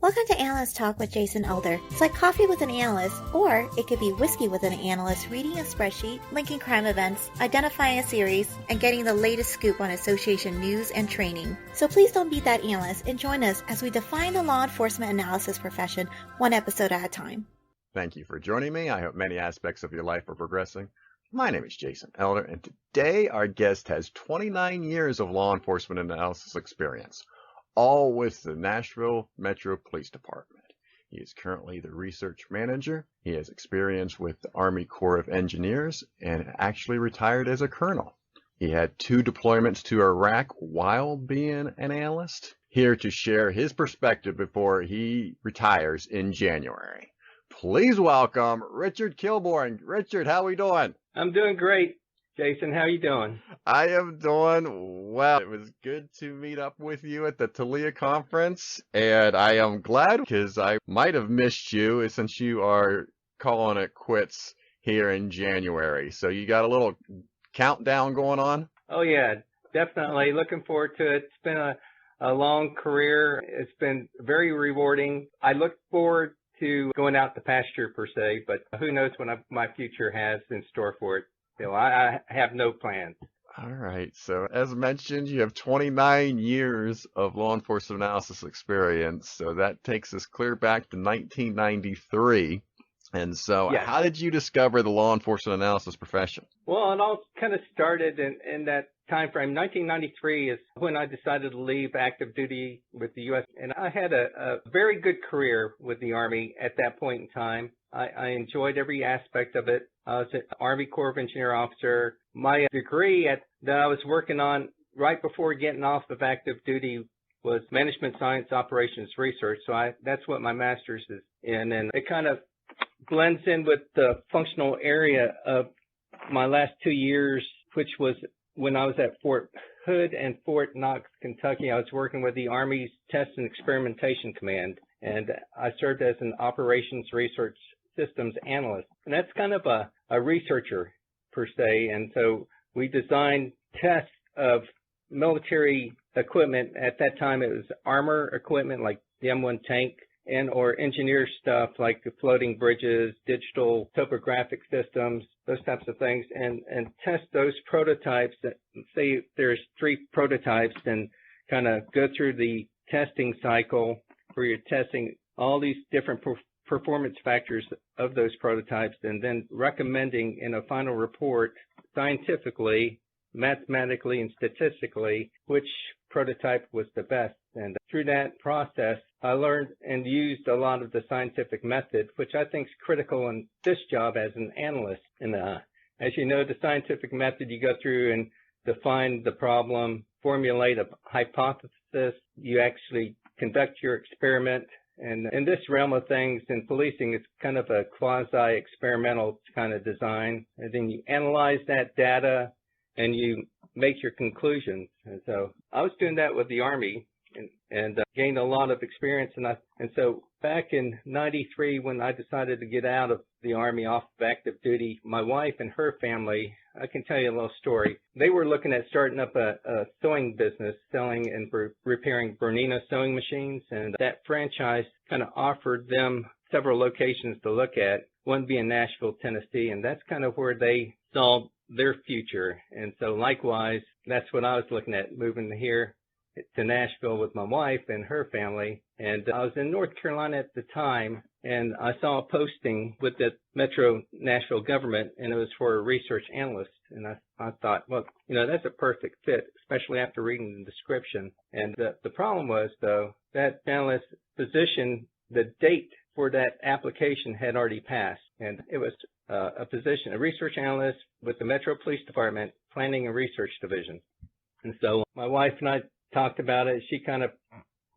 Welcome to Analyst Talk with Jason Elder. It's like coffee with an analyst, or it could be whiskey with an analyst reading a spreadsheet, linking crime events, identifying a series, and getting the latest scoop on association news and training. So please don't be that analyst and join us as we define the law enforcement analysis profession one episode at a time. Thank you for joining me. I hope many aspects of your life are progressing. My name is Jason Elder, and today our guest has 29 years of law enforcement analysis experience, all with the Nashville Metro Police Department. He is currently the research manager. He has experience with the Army Corps of Engineers and actually retired as a colonel. He had 2 deployments to Iraq while being an analyst. Here to share his perspective before he retires in January. Please welcome Richard Kilburn. Richard, how are we doing? I'm doing great. Jason, how you doing? I am doing well. It was good to meet up with you at the Talia conference, and I am glad because I might have missed you since you are calling it quits here in January. So you got a little countdown going on? Oh, yeah, definitely. Looking forward to it. It's been a long career. It's been very rewarding. I look forward to going out to pasture, per se, but who knows what my future has in store for it. So I have no plans. All right. So as mentioned, you have 29 years of law enforcement analysis experience. So that takes us clear back to 1993. And so yes. How did you discover the law enforcement analysis profession? Well, it all kind of started in that time frame. 1993 is when I decided to leave active duty with the U.S. And I had a very good career with the Army at that point in time. I enjoyed every aspect of it. I was an Army Corps of Engineer officer. My degree that I was working on right before getting off of active duty was Management Science Operations Research. So that's what my master's is in. And it kind of blends in with the functional area of my last 2 years, which was when I was at Fort Hood and Fort Knox, Kentucky. I was working with the Army's Test and Experimentation Command, and I served as an Operations Research Systems Analyst. And that's kind of a researcher, per se. And so we designed tests of military equipment. At that time, it was armor equipment like the M1 tank, and or engineer stuff like the floating bridges, digital topographic systems, those types of things, and test those prototypes. That, say there's 3 prototypes, and kind of go through the testing cycle where you're testing all these different performance factors of those prototypes, and then recommending in a final report scientifically, mathematically, and statistically which prototype was the best. And through that process, I learned and used a lot of the scientific method, which I think is critical in this job as an analyst. And as you know, the scientific method, you go through and define the problem, formulate a hypothesis, you actually conduct your experiment. And in this realm of things in policing, it's kind of a quasi-experimental kind of design. And then you analyze that data and you make your conclusions. And so I was doing that with the Army and gained a lot of experience. And so back in 93, when I decided to get out of the Army off of active duty, my wife and her family, I can tell you a little story. They were looking at starting up a sewing business, selling and repairing Bernina sewing machines. And that franchise kind of offered them several locations to look at, one being Nashville, Tennessee. And that's kind of where they saw their future. And so likewise, that's what I was looking at, moving here to Nashville with my wife and her family. And I was in North Carolina at the time, and I saw a posting with the Metro Nashville government, and it was for a research analyst. And I thought, well, that's a perfect fit, especially after reading the description. And the problem was, though, that analyst position, the date for that application had already passed. And it was a position, a research analyst with the Metro Police Department Planning and Research Division. And so my wife and I talked about it. She kind of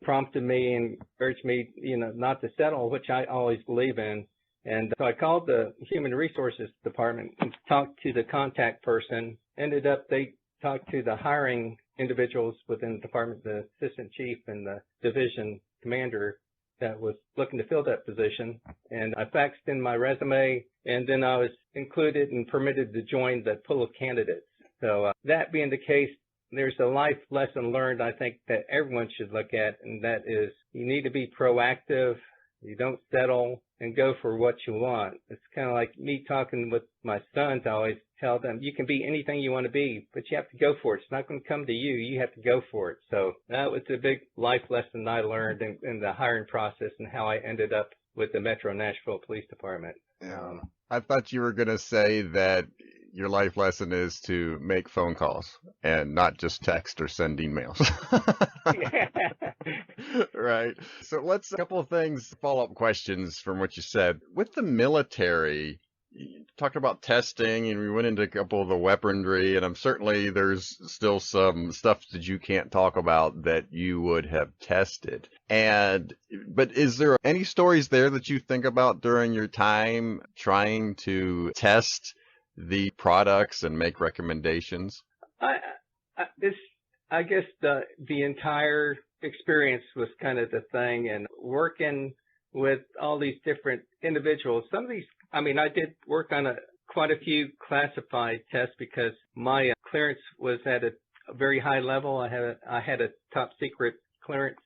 prompted me and urged me, not to settle, which I always believe in. And so I called the Human Resources Department and talked to the contact person. Ended up, they talked to the hiring individuals within the department, the assistant chief and the division commander that was looking to fill that position. And I faxed in my resume, and then I was included and permitted to join the pool of candidates. So that being the case, there's a life lesson learned, I think, that everyone should look at, and that is you need to be proactive. You don't settle and go for what you want. It's kind of like me talking with my sons. I always tell them, you can be anything you want to be, but you have to go for it. It's not going to come to you. You have to go for it. So that was a big life lesson I learned in the hiring process and how I ended up with the Metro Nashville Police Department. I thought you were going to say that your life lesson is to make phone calls and not just text or send emails. Right. So let's a couple of things, follow-up questions from what you said. With the military, you talked about testing and we went into a couple of the weaponry, and I'm certainly there's still some stuff that you can't talk about that you would have tested. But is there any stories there that you think about during your time trying to test the products and make recommendations? I guess the entire experience was kind of the thing, and working with all these different individuals. Some of these, I did work on quite a few classified tests because my clearance was at a very high level. I had a top secret clearance,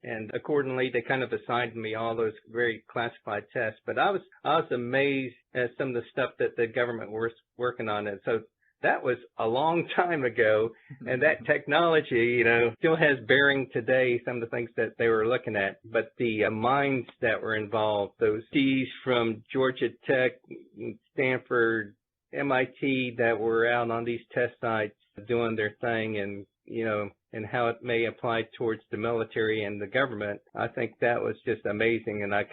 and accordingly they kind of assigned me all those very classified tests. But I was amazed at some of the stuff that the government was working on, and so that was a long time ago, and that technology, still has bearing today, some of the things that they were looking at. But the minds that were involved, those D's from Georgia Tech, Stanford, MIT that were out on these test sites doing their thing, and, and how it may apply towards the military and the government, I think that was just amazing, and I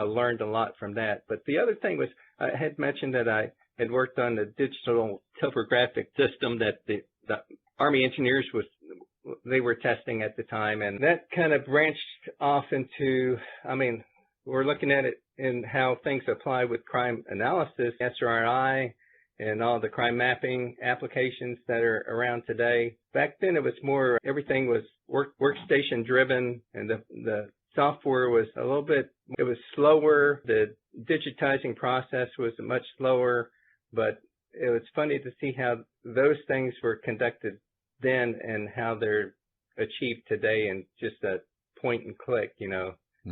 learned a lot from that. But the other thing was, I had mentioned that I had worked on the digital topographic system that the Army engineers they were testing at the time, and that kind of branched off into, we're looking at it in how things apply with crime analysis, SRI, and all the crime mapping applications that are around today. Back then it was more, everything was workstation driven, and the software was a little bit, it was slower. The digitizing process was much slower. But it was funny to see how those things were conducted then and how they're achieved today in just a point and click,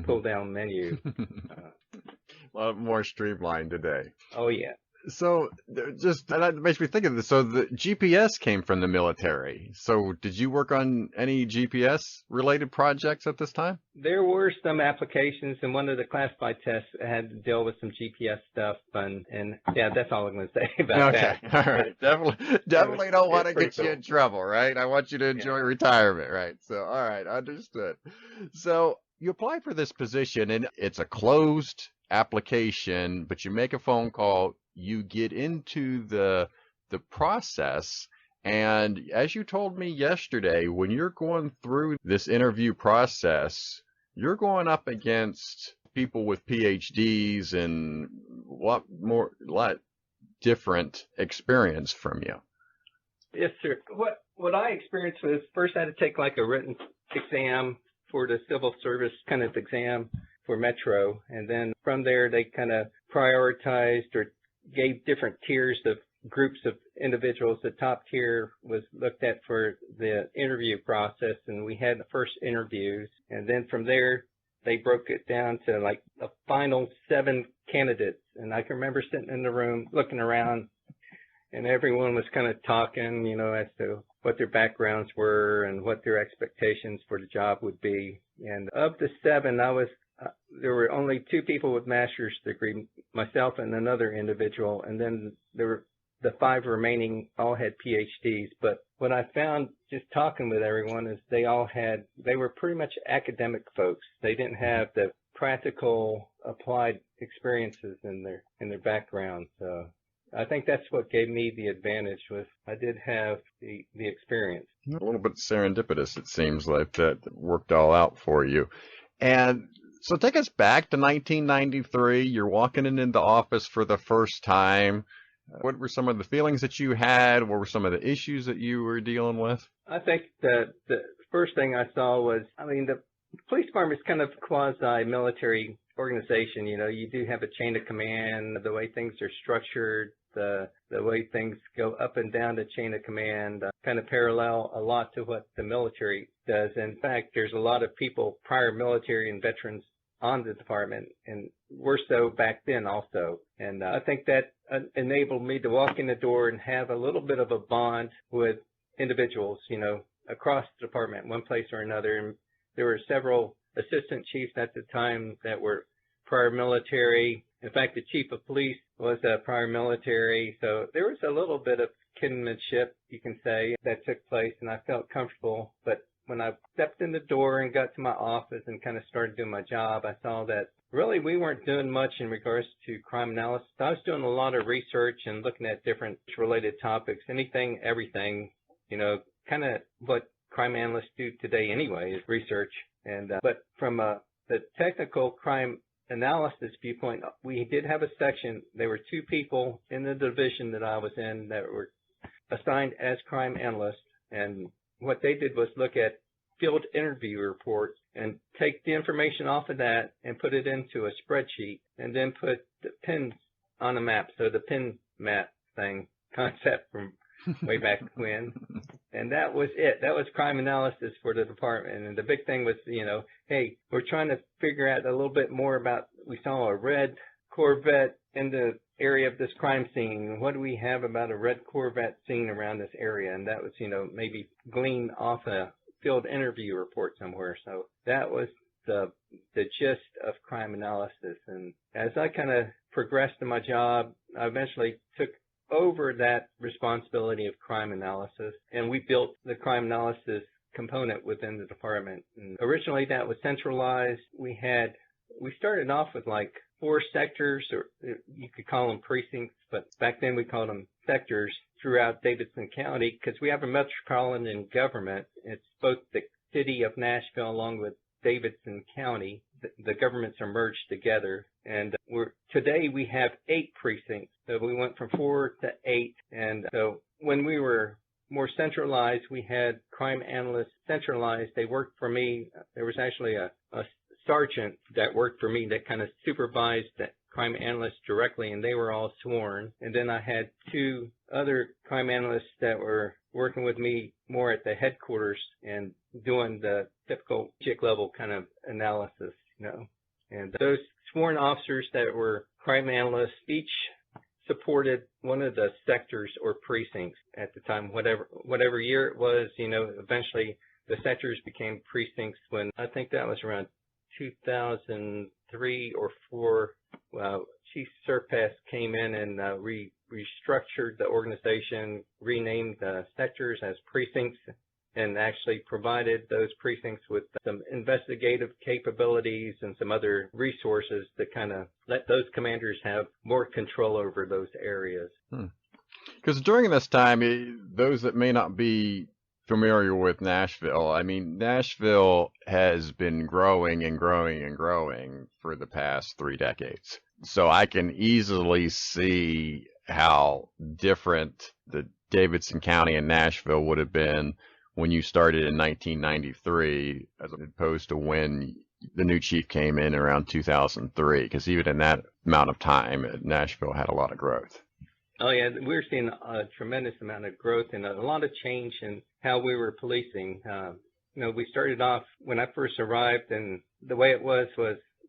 pull down menu. A lot more streamlined today. Oh, yeah. So that makes me think of this. So the GPS came from the military. So did you work on any GPS related projects at this time? There were some applications, and one of the classified tests had to deal with some GPS stuff, and yeah, that's all I'm going to say about that. Okay, all right. Definitely don't want to get you in trouble, right? I want you to enjoy retirement, right? So, all right, understood. So you apply for this position, and it's a closed application, but you make a phone call. You get into the process, and as you told me yesterday, when you're going through this interview process, you're going up against people with PhDs and a lot different experience from you. Yes, sir. What I experienced was, first I had to take like a written exam for the civil service kind of exam for Metro, and then from there they kind of prioritized or gave different tiers of groups of individuals. The top tier was looked at for the interview process, and we had the first interviews, and then from there they broke it down to like the final 7 candidates. And I can remember sitting in the room looking around, and everyone was kind of talking, as to what their backgrounds were and what their expectations for the job would be. And of the 7, there were only 2 people with master's degree, myself and another individual, and then there were the 5 remaining all had PhDs. But what I found just talking with everyone is they were pretty much academic folks. They didn't have the practical applied experiences in their background. So I think that's what gave me the advantage, was I did have the experience. A little bit serendipitous, it seems like, that worked all out for you. And so take us back to 1993. You're walking into office for the first time. What were some of the feelings that you had? What were some of the issues that you were dealing with? I think the first thing I saw was, the police department is kind of quasi-military organization. You do have a chain of command, the way things are structured. the way things go up and down the chain of command, kind of parallel a lot to what the military does. In fact, there's a lot of people, prior military and veterans, on the department, and we're so back then also. And I think that enabled me to walk in the door and have a little bit of a bond with individuals, you know, across the department, one place or another. And there were several assistant chiefs at the time that were prior military. In fact, the chief of police was prior military. So there was a little bit of kinship, you can say, that took place, and I felt comfortable. But when I stepped in the door and got to my office and kind of started doing my job, I saw that really we weren't doing much in regards to crime analysis. I was doing a lot of research and looking at different related topics, anything, everything, you know, kind of what crime analysts do today anyway is research. And but from the technical crime analysis viewpoint, we did have a section. There were two people in the division that I was in that were assigned as crime analysts, and what they did was look at field interview reports and take the information off of that and put it into a spreadsheet and then put the pins on a map. So the pin map concept from way back when. And that was it. That was crime analysis for the department. And the big thing was, you know, hey, we're trying to figure out a little bit more about, we saw a red Corvette in the area of this crime scene. What do we have about a red Corvette scene around this area? And that was, you know, maybe gleaned off a field interview report somewhere. So that was the gist of crime analysis. And as I kind of progressed in my job, I eventually took over that responsibility of crime analysis, and we built the crime analysis component within the department. And originally that was centralized. We started off with like 4 sectors, or you could call them precincts, but back then we called them sectors throughout Davidson County, because we have a metropolitan government. It's both the city of Nashville along with Davidson County. The governments are merged together, and today we have 8 precincts. So we went from 4 to 8, and so when we were more centralized, we had crime analysts centralized. They worked for me. There was actually a sergeant that worked for me that kind of supervised the crime analysts directly, and they were all sworn. And then I had 2 other crime analysts that were working with me more at the headquarters and doing the typical chick level kind of analysis, you know. And those sworn officers that were crime analysts each supported one of the sectors or precincts at the time, whatever year it was, you know. Eventually the sectors became precincts when I think that was around 2003 or 4. Chief Surpass came in and restructured the organization, renamed the sectors as precincts, and actually provided those precincts with some investigative capabilities and some other resources to kind of let those commanders have more control over those areas. Because during this time, those that may not be familiar with Nashville, I mean, Nashville has been growing and growing and growing for the past 3 decades. So I can easily see how different the Davidson County and Nashville would have been when you started in 1993 as opposed to when the new chief came in around 2003, because even in that amount of time, Nashville had a lot of growth. Oh, yeah, we're seeing a tremendous amount of growth and a lot of change in how we were policing. You know, we started off when I first arrived, and the way it was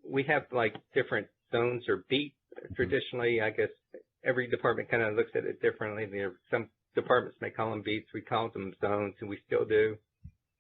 we have like different zones or beats. Traditionally, I guess every department kind of looks at it differently. Some departments may call them beats. We call them zones, and we still do.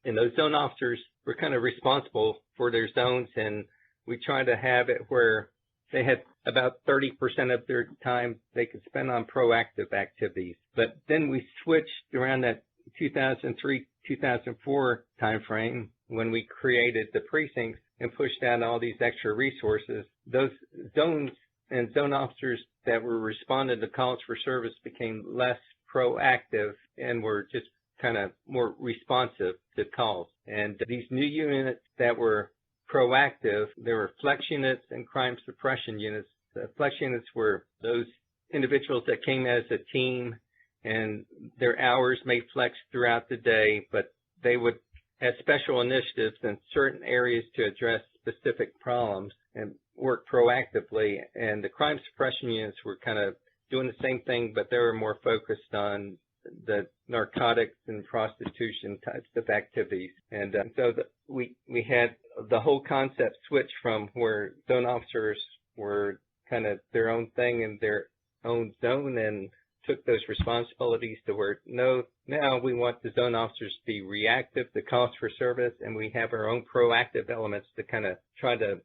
And those zone officers were kind of responsible for their zones, and we try to have it where they had about 30% of their time they could spend on proactive activities. But then we switched around that 2003, 2004 timeframe when we created the precincts and pushed out all these extra resources. Those zones and zone officers that were responding to calls for service became less proactive and were just kind of more responsive to calls. And these new units that were proactive, there were flex units and crime suppression units. The flex units were those individuals that came as a team, and their hours may flex throughout the day, but they would have special initiatives in certain areas to address specific problems and work proactively. And the crime suppression units were kind of doing the same thing, but they were more focused on the narcotics and prostitution types of activities. And so we had the whole concept switch from where zone officers were kind of their own thing in their own zone and took those responsibilities to where, no, now we want the zone officers to be reactive to calls for service, and we have our own proactive elements to kind of try to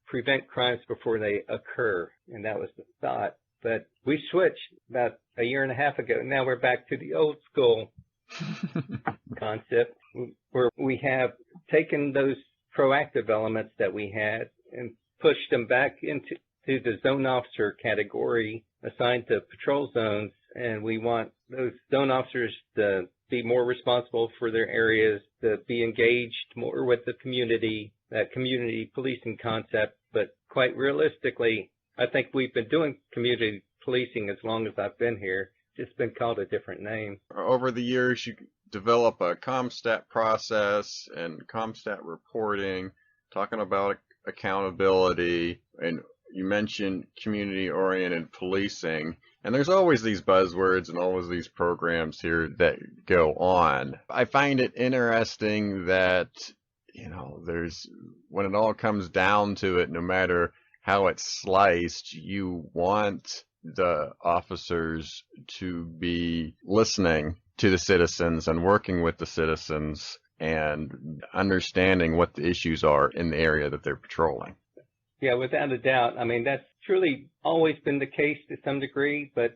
prevent crimes before they occur. And that was the thought. But we switched about a year and a half ago. Now we're back to the old school concept where we have taken those proactive elements that we had and pushed them back into the zone officer category assigned to patrol zones. And we want those zone officers to be more responsible for their areas, to be engaged more with the community, that community policing concept. But quite realistically, I think we've been doing community policing as long as I've been here. It's been called a different name. Over the years, you develop a ComStat process and ComStat reporting, talking about accountability, and you mentioned community-oriented policing. And there's always these buzzwords and always these programs here that go on. I find it interesting that, when it all comes down to it, no matter how it's sliced, you want the officers to be listening to the citizens and working with the citizens and understanding what the issues are in the area that they're patrolling. Yeah, without a doubt. I mean, that's truly always been the case to some degree, but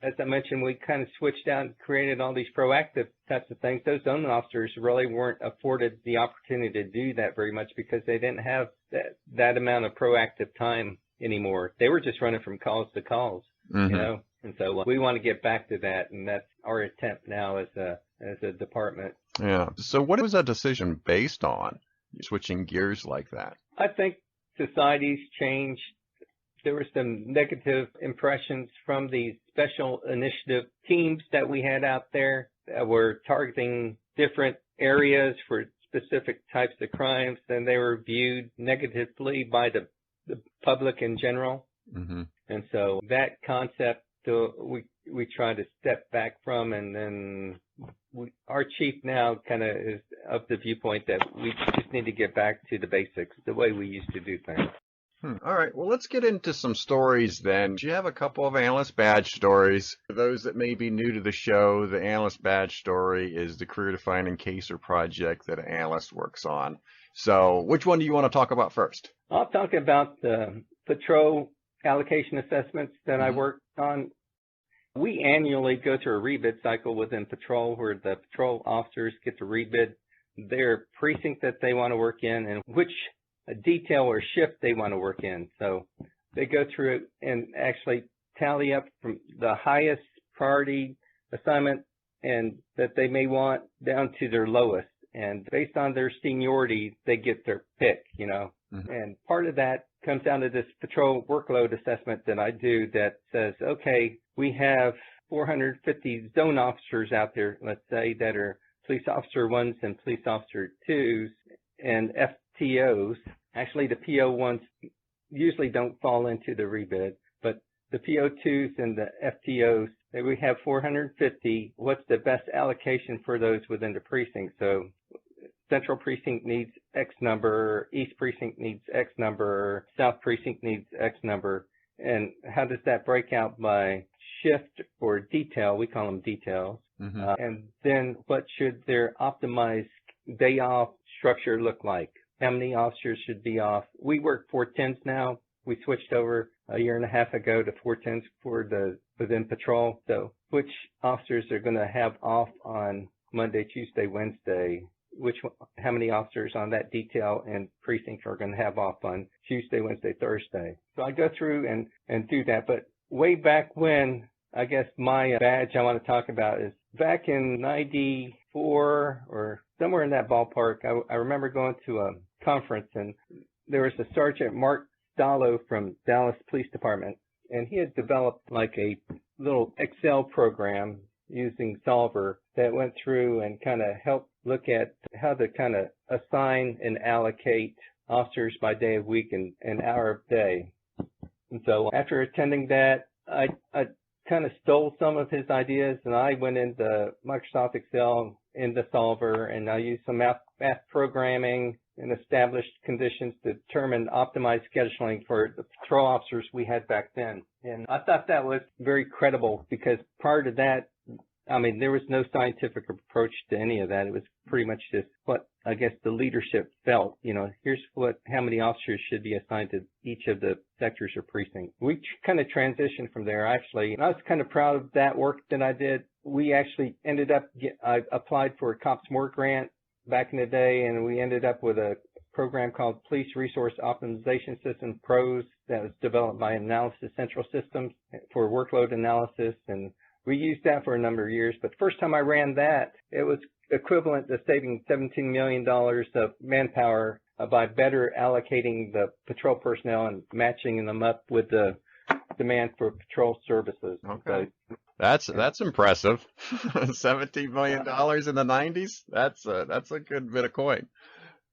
as I mentioned, we kind of switched out and created all these proactive types of things. Those zone officers really weren't afforded the opportunity to do that very much because they didn't have that amount of proactive time anymore. They were just running from calls to calls, And so we want to get back to that, and that's our attempt now as a department. Yeah. So what was that decision based on, switching gears like that? I think society's changed. There were some negative impressions from these special initiative teams that we had out there that were targeting different areas for specific types of crimes, and they were viewed negatively by the public in general. And so that concept we try to step back from, and then our chief now kind of is of the viewpoint that we just need to get back to the basics, the way we used to do things. All right. Well, let's get into some stories then. Do you have a couple of analyst badge stories? For those that may be new to the show, the analyst badge story is the career-defining case or project that an analyst works on. So which one do you want to talk about first? I'll talk about the patrol allocation assessments that I worked on. We annually go through a rebid cycle within patrol where the patrol officers get to rebid their precinct that they want to work in and which detail or shift they want to work in. So they go through it and actually tally up from the highest priority assignment and that they may want down to their lowest. And based on their seniority, they get their pick, And part of that comes down to this patrol workload assessment that I do that says, okay, we have 450 zone officers out there, let's say, that are police officer 1s and police officer 2s and FTOs. Actually, the PO 1s usually don't fall into the rebid, but the PO 2s and the FTOs, we have 450. What's the best allocation for those within the precinct? So Central Precinct needs X number, East Precinct needs X number, South Precinct needs X number. And how does that break out by shift or detail? We call them details. And then what should their optimized day off structure look like? How many officers should be off? We work 410s now. We switched over a year and a half ago to 410s for within patrol. So which officers are going to have off on Monday, Tuesday, Wednesday? How many officers on that detail and precinct are going to have off on Tuesday, Wednesday, Thursday? So I go through and do that. But way back when, I guess my badge I want to talk about is back in 94 or somewhere in that ballpark. I remember going to a conference and there was a Sergeant Mark Stallo from Dallas Police Department, and he had developed like a little Excel program using Solver that went through and kind of helped look at how to kind of assign and allocate officers by day of week and hour of day. And so after attending that, I kind of stole some of his ideas, and I went into Microsoft Excel in the solver, and I used some math programming and established conditions to determine optimized scheduling for the patrol officers we had back then. And I thought that was very credible because prior to that, I mean, there was no scientific approach to any of that. It was pretty much just what I guess the leadership felt. You know, here's how many officers should be assigned to each of the sectors or precincts. We kind of transitioned from there, actually. And I was kind of proud of that work that I did. We actually ended up, I applied for a Cops More grant back in the day, and we ended up with a program called Police Resource Optimization System PROS that was developed by Analysis Central Systems for workload analysis, and we used that for a number of years. But the first time I ran that, it was equivalent to saving $17 million of manpower by better allocating the patrol personnel and matching them up with the demand for patrol services. Okay. So, that's impressive. $17 million in the 90s? That's a good bit of coin.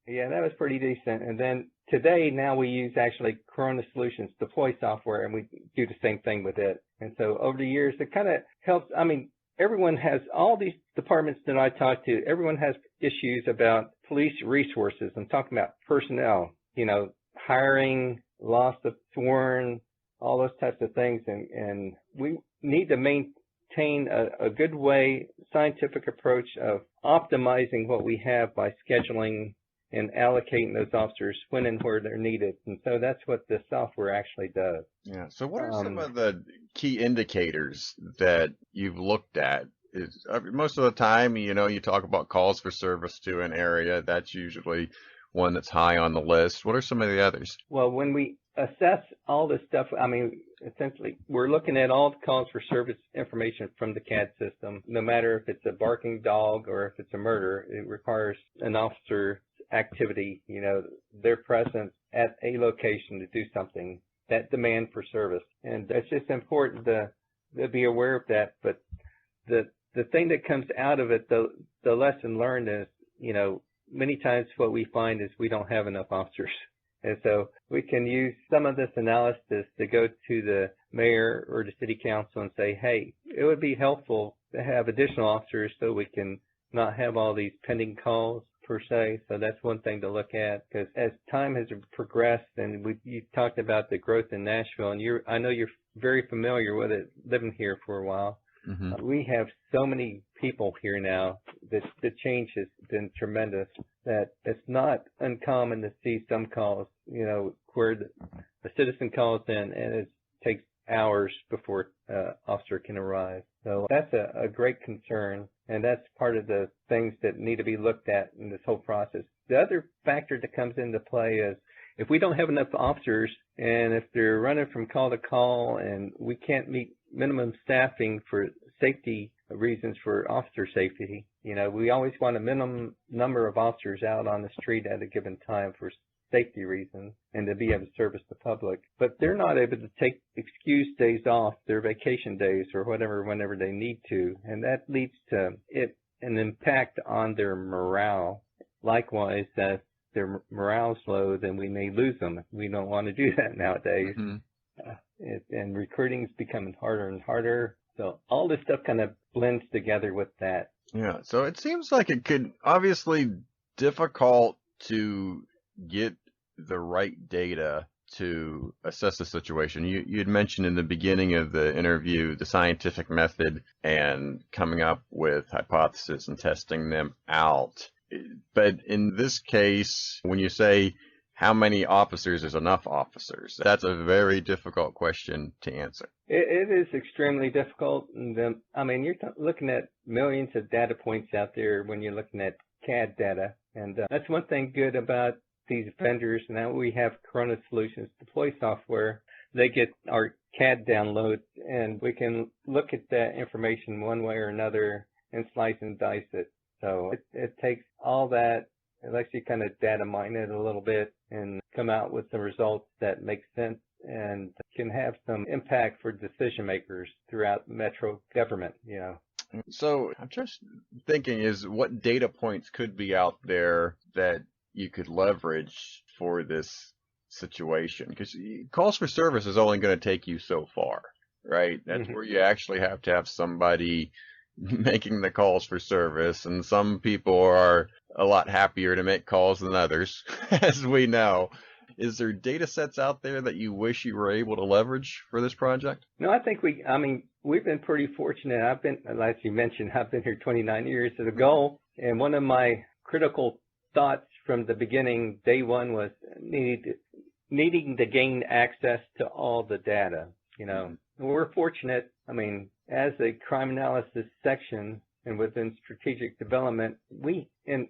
Yeah, that was pretty decent. And then today, now we use actually Corona Solutions deploy software, and we do the same thing with it. And so over the years, it kind of helps. I mean, everyone has, all these departments that I talk to, everyone has issues about police resources. I'm talking about personnel, you know, hiring, loss of sworn, all those types of things. And we need to maintain a good way, scientific approach of optimizing what we have by scheduling and allocating those officers when and where they're needed. And so that's what the software actually does. Yeah. So what are some of the key indicators that you've looked at? Most of the time, you know, you talk about calls for service to an area. That's usually one that's high on the list. What are some of the others? Well, when we assess all this stuff, I mean, essentially, we're looking at all the calls for service information from the CAD system. No matter if it's a barking dog or if it's a murder, it requires an officer activity, you know, their presence at a location to do something, that demand for service. And it's just important to be aware of that. But the thing that comes out of it, the lesson learned is, you know, many times what we find is we don't have enough officers. And so we can use some of this analysis to go to the mayor or the city council and say, hey, it would be helpful to have additional officers so we can not have all these pending calls per se. So that's one thing to look at, because as time has progressed, and you talked about the growth in Nashville, and I know you're very familiar with it, living here for a while. Mm-hmm. We have so many people here now that the change has been tremendous, that it's not uncommon to see some calls, you know, where the citizen calls in and it takes hours before officer can arrive. So that's a great concern, and that's part of the things that need to be looked at in this whole process. The other factor that comes into play is if we don't have enough officers, and if they're running from call to call and we can't meet minimum staffing for safety reasons, for officer safety, you know, we always want a minimum number of officers out on the street at a given time for safety reasons and to be able to service the public. But they're not able to take excuse days off, their vacation days or whatever, whenever they need to. And that leads to an impact on their morale. Likewise, if their morale's low, then we may lose them. We don't want to do that nowadays. Mm-hmm. And recruiting is becoming harder and harder. So all this stuff kind of blends together with that. Yeah. So it seems like it could obviously difficult to get the right data to assess the situation. You had mentioned in the beginning of the interview the scientific method and coming up with hypotheses and testing them out. But in this case, when you say how many officers is enough officers, that's a very difficult question to answer. It is extremely difficult. And, I mean, you're looking at millions of data points out there when you're looking at CAD data. And that's one thing good about these vendors. Now we have Corona Solutions deploy software. They get our CAD download, and we can look at that information one way or another and slice and dice it. So it takes all that, it lets you kind of data mine it a little bit and come out with some results that make sense and can have some impact for decision makers throughout metro government, you know. So I'm just thinking, is what data points could be out there that you could leverage for this situation? Because calls for service is only going to take you so far, right? That's where you actually have to have somebody making the calls for service, and some people are a lot happier to make calls than others, as we know. Is there data sets out there that you wish you were able to leverage for this project? No, I think we've been pretty fortunate. As you mentioned, I've been here 29 years as a goal, and one of my critical thoughts from the beginning, day one, was needing to gain access to all the data. We're fortunate. As a crime analysis section and within strategic development, we and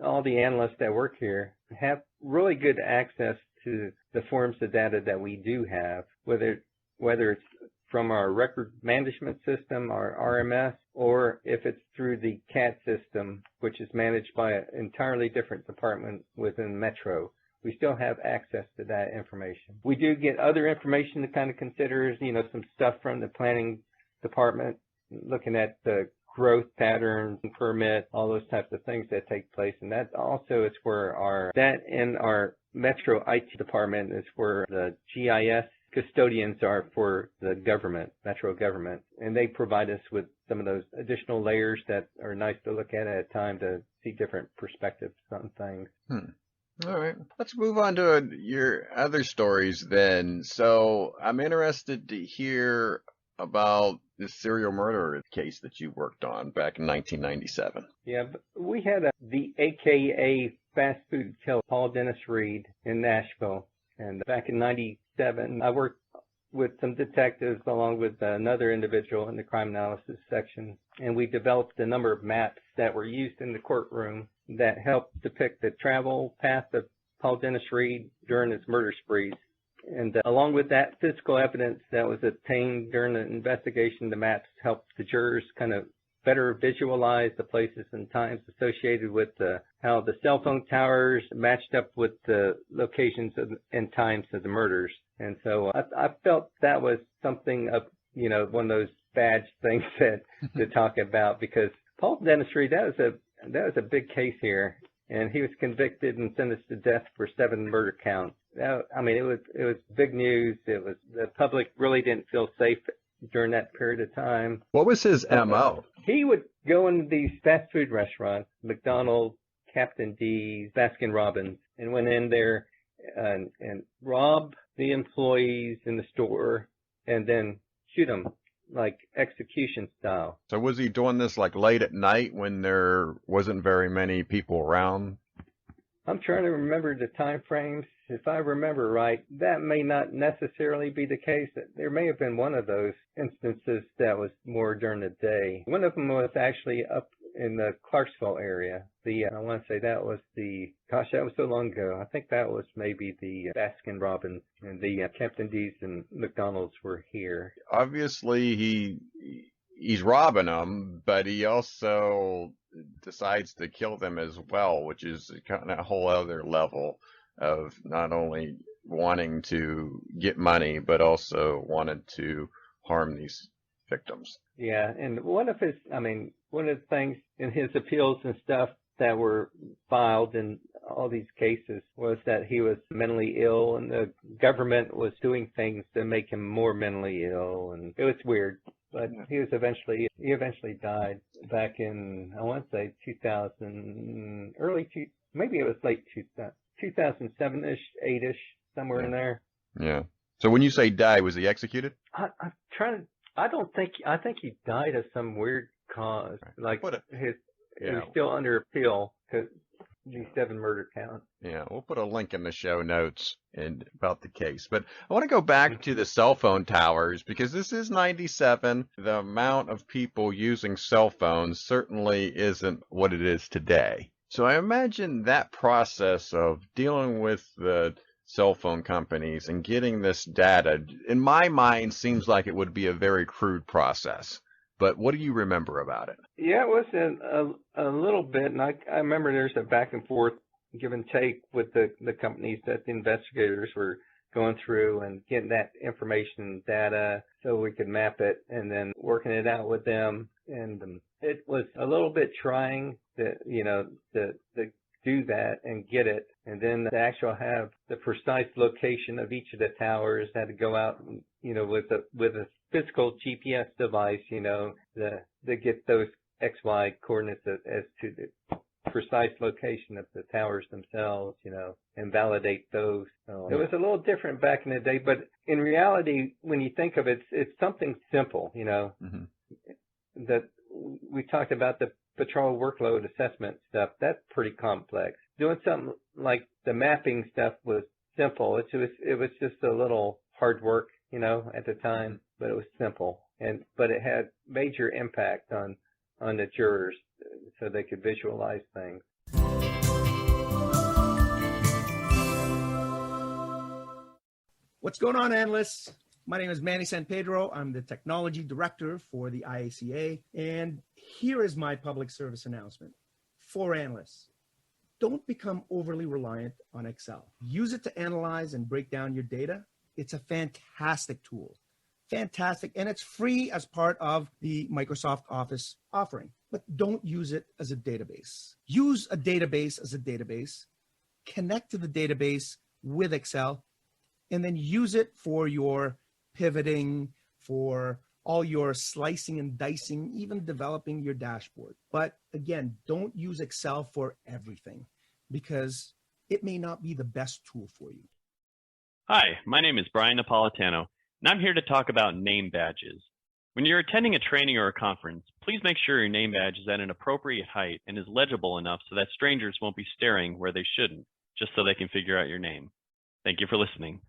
all the analysts that work here have really good access to the forms of data that we do have, whether it's from our record management system, our RMS, or if it's through the CAT system, which is managed by an entirely different department within Metro. We still have access to that information. We do get other information to kind of consider, some stuff from the planning department, looking at the growth patterns, permit, all those types of things that take place. And that also is where our Metro IT department is where the GIS custodians are for the government, Metro government. And they provide us with some of those additional layers that are nice to look at a time to see different perspectives on things. All right. Let's move on to your other stories then. So I'm interested to hear about this serial murder case that you worked on back in 1997. Yeah, but we had the AKA fast food killer, Paul Dennis Reid, in Nashville. And back in 97, I worked with some detectives along with another individual in the crime analysis section. And we developed a number of maps that were used in the courtroom that helped depict the travel path of Paul Dennis Reid during his murder sprees. And along with that physical evidence that was obtained during the investigation, the maps helped the jurors kind of better visualize the places and times associated with how the cell phone towers matched up with the locations and times of the murders. And so I felt that was something of, one of those badge things to talk about, because Paul Dennis Reid, that was a big case here. And he was convicted and sentenced to death for 7 murder counts. It was big news. The public really didn't feel safe during that period of time. What was his MO? He would go into these fast food restaurants, McDonald's, Captain D's, Baskin Robbins, and went in there and rob the employees in the store and then shoot them, like execution style. So was he doing this like late at night when there wasn't very many people around? I'm trying to remember the time frames. If I remember right, that may not necessarily be the case. There may have been one of those instances that was more during the day. One of them was actually up in the Clarksville area. I want to say that was that was so long ago. I think that was maybe the Baskin Robbins, and the Captain D's and McDonald's were here. Obviously, he's robbing them, but he also decides to kill them as well, which is kind of a whole other level of not only wanting to get money, but also wanted to harm these victims. Yeah, and one of the things in his appeals and stuff that were filed in all these cases was that he was mentally ill, and the government was doing things to make him more mentally ill, and it was weird. But he eventually died back in, I want to say 2000, maybe it was late 2007-ish, 8-ish, somewhere in there. Yeah. So when you say died, was he executed? I think he died of some weird cause. Like he was still under appeal because these 7 murder counts. Yeah, we'll put a link in the show notes about the case. But I want to go back to the cell phone towers, because this is 97. The amount of people using cell phones certainly isn't what it is today. So I imagine that process of dealing with the cell phone companies and getting this data, in my mind, seems like it would be a very crude process. But what do you remember about it? Yeah, it was a little bit, and I remember there's a back and forth, give and take with the companies that the investigators were going through and getting that information data so we could map it and then working it out with them. And it was a little bit trying to do that and get it And then to actually have the precise location of each of the towers, had to go out, with a physical GPS device, to get those XY coordinates as to the precise location of the towers themselves, and validate those. So it was a little different back in the day, but in reality, when you think of it, it's something simple, that we talked about the patrol workload assessment stuff. That's pretty complex. Doing something like the mapping stuff was simple. It was just a little hard work, at the time, but it was simple, but it had major impact on the jurors so they could visualize things. What's going on, analysts? My name is Manny Pedro. I'm the technology director for the IACA, and here is my public service announcement for analysts. Don't become overly reliant on Excel. Use it to analyze and break down your data. It's a fantastic tool. Fantastic, and it's free as part of the Microsoft Office offering. But don't use it as a database. Use a database as a database, connect to the database with Excel, and then use it for your pivoting, for all your slicing and dicing, even developing your dashboard. But again, don't use Excel for everything because it may not be the best tool for you. Hi, my name is Brian Napolitano, and I'm here to talk about name badges. When you're attending a training or a conference, please make sure your name badge is at an appropriate height and is legible enough so that strangers won't be staring where they shouldn't, just so they can figure out your name. Thank you for listening.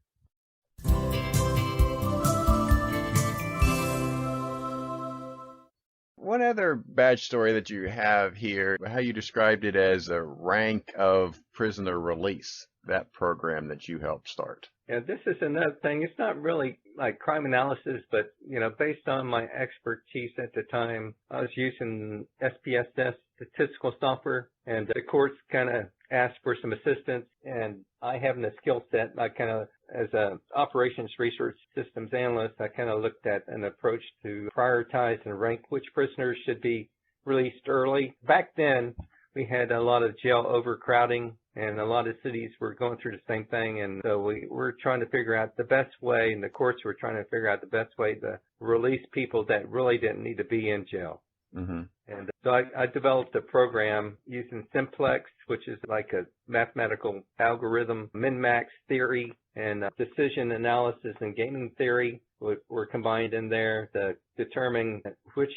One other badge story that you have here, how you described it as a rank of prisoner release, that program that you helped start. Yeah, this is another thing. It's not really like crime analysis, but, based on my expertise at the time, I was using SPSS statistical software, and the courts kind of asked for some assistance, and I having a skill set, I kind of, as a operations research systems analyst, I kind of looked at an approach to prioritize and rank which prisoners should be released early. Back then, we had a lot of jail overcrowding, and a lot of cities were going through the same thing, and so we were trying to figure out the best way, and the courts were trying to figure out the best way to release people that really didn't need to be in jail. Mm-hmm. And so I developed a program using simplex, which is like a mathematical algorithm, min-max theory, and decision analysis and gaming theory were combined in there to determine which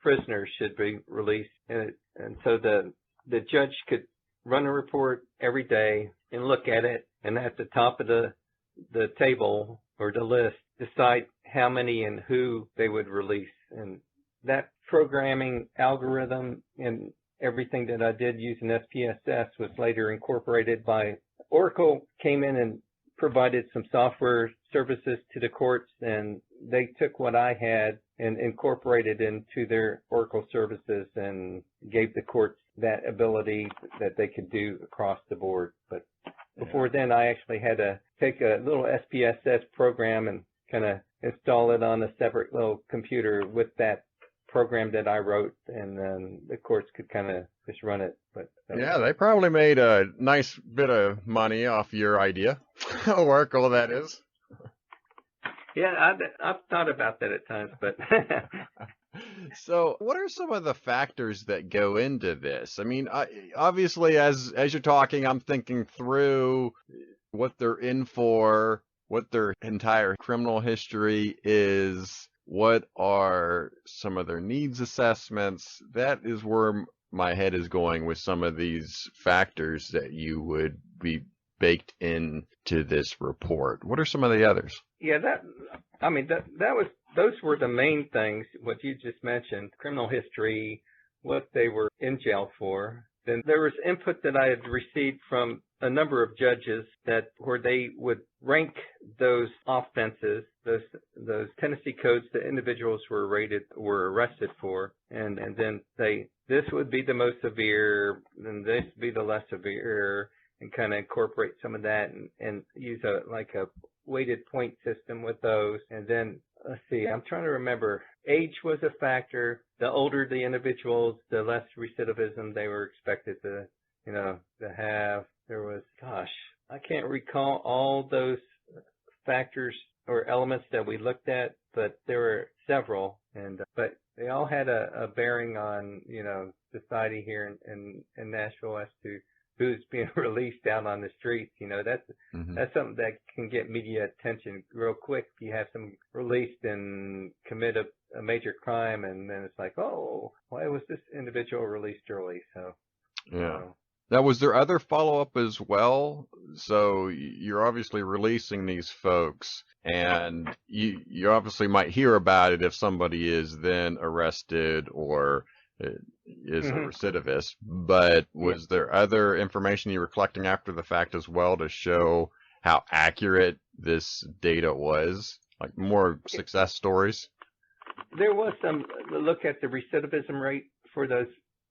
prisoners should be released. And so the judge could run a report every day and look at it, and at the top of the table or the list, decide how many and who they would release. And that programming algorithm and everything that I did using SPSS was later incorporated by Oracle, came in and provided some software services to the courts, and they took what I had and incorporated into their Oracle services and gave the courts that ability that they could do across the board. But before then, I actually had to take a little SPSS program and kind of install it on a separate little computer with that program that I wrote, and then the courts could kind of just run it. But yeah, they probably made a nice bit of money off your idea. Oracle, that is. Yeah, I've thought about that at times, but So what are some of the factors that go into this? I mean, obviously, as you're talking, I'm thinking through what they're in for, what their entire criminal history is, what are some of their needs assessments. That is where my head is going with some of these factors that you would be baked into this report. What are some of the others? Yeah, those were the main things, what you just mentioned, criminal history, what they were in jail for. Then there was input that I had received from a number of judges where they would rank those offenses, those Tennessee codes that individuals were arrested for, and then say, this would be the most severe, and this would be the less severe, and kind of incorporate some of that and use a weighted point system with those. And then, let's see, I'm trying to remember. Age was a factor. The older the individuals, the less recidivism they were expected to have. There was, gosh, I can't recall all those factors or elements that we looked at, but there were several, and but they all had a bearing on, you know, society here in Nashville as to who's being released out on the streets. You know, that's something that can get media attention real quick. If you have someone released and commit a major crime, and then it's like, oh, why was this individual released early? So, yeah. Now, was there other follow-up as well? So you're obviously releasing these folks, and you obviously might hear about it if somebody is then arrested or is a recidivist. But was there other information you were collecting after the fact as well to show how accurate this data was? Like more success stories? There was some look at the recidivism rate for those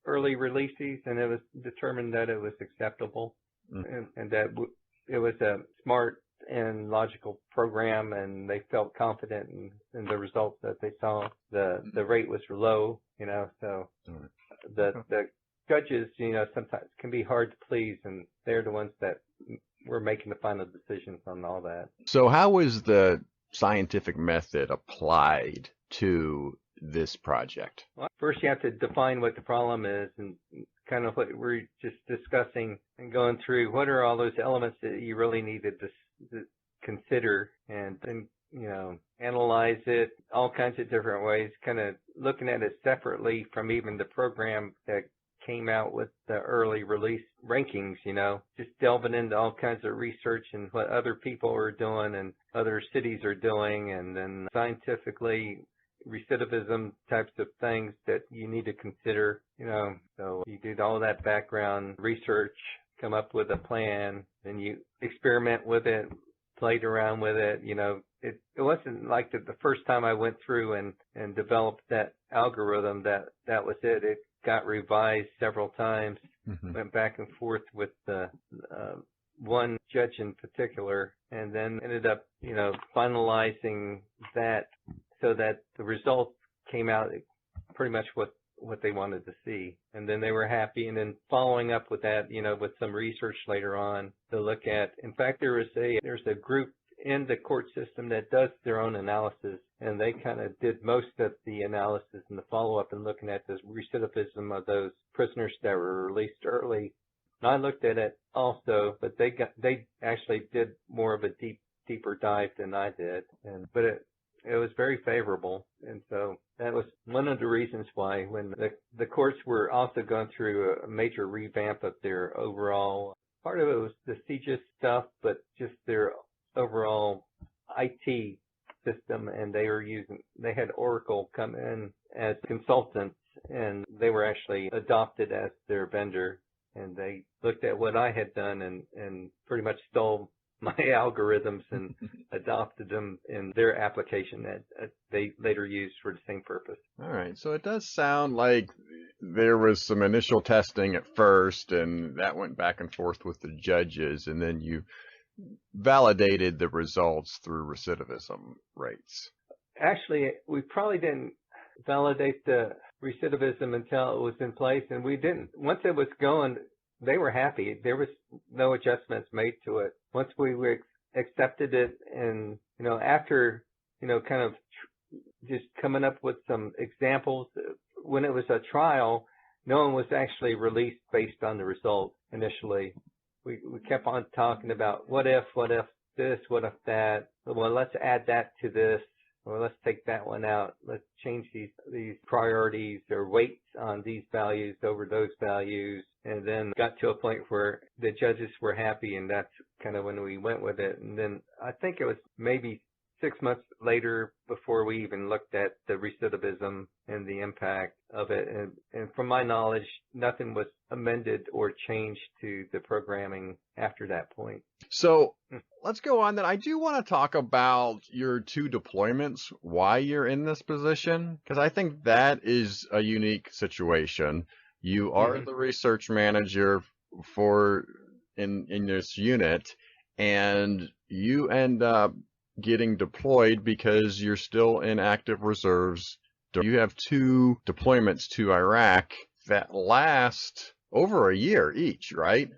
early releases, and it was determined that it was acceptable, and that it was a smart and logical program, and they felt confident in the results that they saw. The rate was low, you know, so the judges, you know, sometimes can be hard to please, and they're the ones that were making the final decisions on all that. So how was the scientific method applied to this project? Well, first you have to define what the problem is, and kind of what we're just discussing and going through. What are all those elements that you really need to consider, and then, you know, analyze it all kinds of different ways, kind of looking at it separately from even the program that came out with the early release rankings, you know, just delving into all kinds of research and what other people are doing and other cities are doing, and then scientifically recidivism types of things that you need to consider, you know. So you did all that background research, come up with a plan, then you experiment with it, played around with it, you know. It wasn't like the first time I went through and developed that algorithm that was it. It got revised several times, went back and forth with the one judge in particular, and then ended up, you know, finalizing that so that the results came out pretty much what they wanted to see. And then they were happy. And then following up with that, you know, with some research later on to look at, in fact, there's a group in the court system that does their own analysis, and they kind of did most of the analysis and the follow-up and looking at the recidivism of those prisoners that were released early. And I looked at it also, but they actually did more of a deeper dive than I did. But it was very favorable, and so that was one of the reasons why when the courts were also going through a major revamp of their overall, part of it was the CGIS stuff, but just their overall IT system, and they had Oracle come in as consultants, and they were actually adopted as their vendor, and they looked at what I had done and pretty much stole my algorithms and adopted them in their application that they later used for the same purpose. All right. So it does sound like there was some initial testing at first, and that went back and forth with the judges, and then you validated the results through recidivism rates. Actually, we probably didn't validate the recidivism until it was in place, and we didn't. Once it was going, they were happy. There was no adjustments made to it. Once we accepted it, and, you know, after, you know, kind of just coming up with some examples, when it was a trial, no one was actually released based on the result initially. We kept on talking about what if this, what if that. Well, let's add that to this. Or let's take that one out. Let's change these priorities or weights on these values over those values. And then got to a point where the judges were happy, and that's kind of when we went with it. And then I think it was maybe 6 months later before we even looked at the recidivism and the impact of it. And from my knowledge, nothing was amended or changed to the programming after that point. So let's go on then. I do want to talk about your two deployments, why you're in this position, because I think that is a unique situation. You are the research manager in this unit, and you end up getting deployed because you're still in active reserves. You have two deployments to Iraq that last over a year each, right?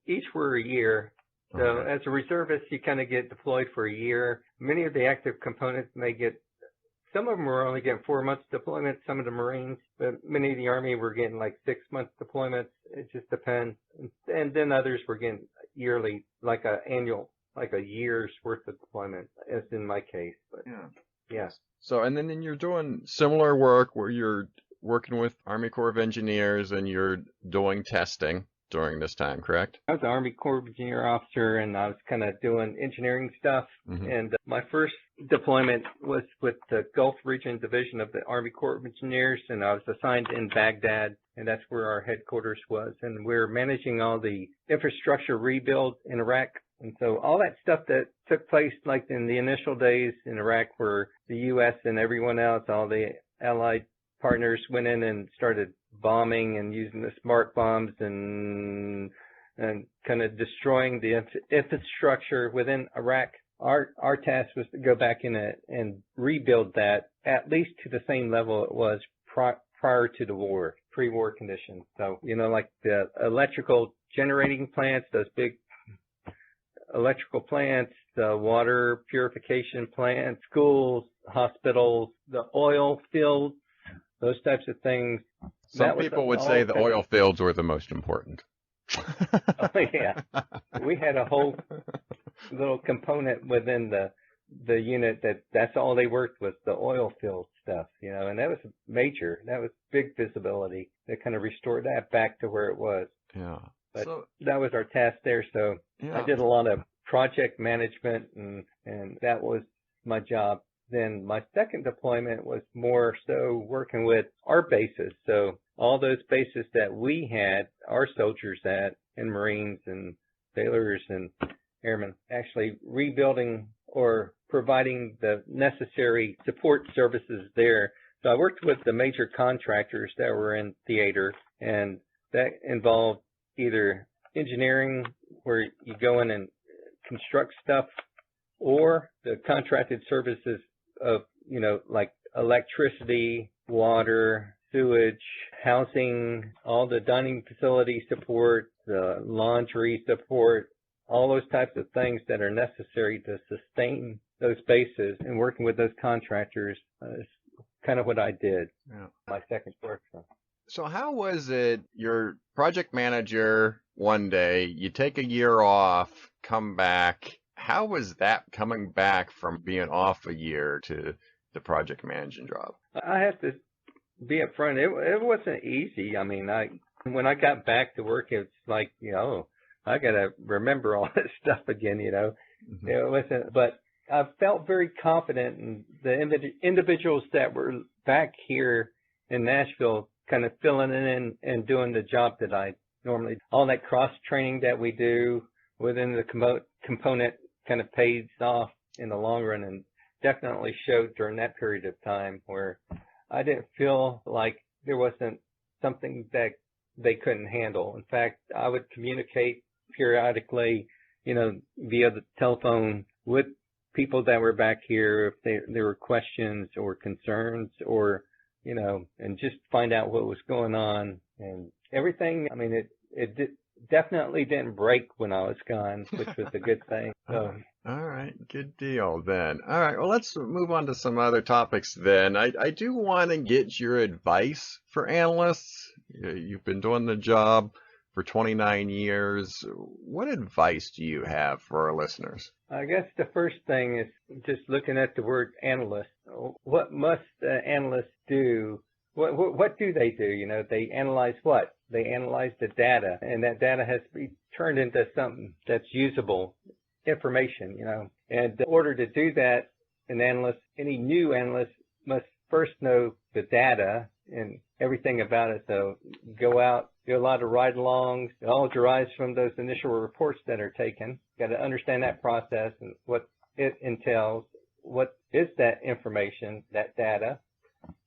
Each were a year. So Okay. as a reservist, you kind of get deployed for a year. Many of the active components may get, some of them were only getting 4 months deployment, some of the Marines, but many of the Army were getting like 6-month deployments. It just depends. And then others were getting yearly, like a year's worth of deployment, as in my case. But Yeah. yeah. So, and then you're doing similar work where you're working with Army Corps of Engineers and you're doing testing during this time, correct? I was an Army Corps of Engineer officer, and I was kind of doing engineering stuff. Mhm. And my first deployment was with the Gulf Region Division of the Army Corps of Engineers, and I was assigned in Baghdad, and that's where our headquarters was. And we were managing all the infrastructure rebuild in Iraq. And so all that stuff that took place, like in the initial days in Iraq, where the U.S. and everyone else, all the allied partners went in and started bombing and using the smart bombs and kind of destroying the infrastructure within Iraq. Our task was to go back in and rebuild that at least to the same level it was prior to the war, pre-war conditions. So, like the electrical generating plants, those big electrical plants, the water purification plants, schools, hospitals, the oil fields, those types of things. Some people would say the oil fields were the most important. Oh, yeah. We had a whole little component within the unit that's all they worked was the oil field stuff, and that was major. That was big visibility. They kind of restored that back to where it was. Yeah. But that was our task there. So yeah. I did a lot of project management and that was my job. Then my second deployment was more so working with our bases. So all those bases that we had, our soldiers at, and Marines and sailors and airmen, actually rebuilding or providing the necessary support services there. So I worked with the major contractors that were in theater, and that involved either engineering, where you go in and construct stuff, or the contracted services of, like electricity, water, sewage, housing, all the dining facility support, the laundry support, all those types of things that are necessary to sustain those bases. And working with those contractors is kind of what I did. Yeah. My second work. So how was it, you're project manager one day, you take a year off, come back. How was that coming back from being off a year to the project managing job? I have to be upfront. It wasn't easy. I mean, when I got back to work, it's like, I got to remember all this stuff again, Mm-hmm. It wasn't, but I felt very confident in the individuals that were back here in Nashville, kind of filling in and doing the job that I normally, all that cross training that we do within the component kind of pays off in the long run, and definitely showed during that period of time where I didn't feel like there wasn't something that they couldn't handle. In fact, I would communicate periodically, via the telephone with people that were back here if there were questions or concerns, or, and just find out what was going on and everything. I mean, it definitely didn't break when I was gone, which was a good thing. So. All right, good deal then. All right, well, let's move on to some other topics then. I do want to get your advice for analysts. You've been doing the job for 29 years. What advice do you have for our listeners? I guess the first thing is just looking at the word analyst. What must analysts do? What do they do? They analyze what? They analyze the data, and that data has to be turned into something that's usable information, And in order to do that, any new analyst must first know the data and everything about it. So go out, do a lot of ride-alongs. It all derives from those initial reports that are taken. Got to understand that process and what it entails. What is that information, that data?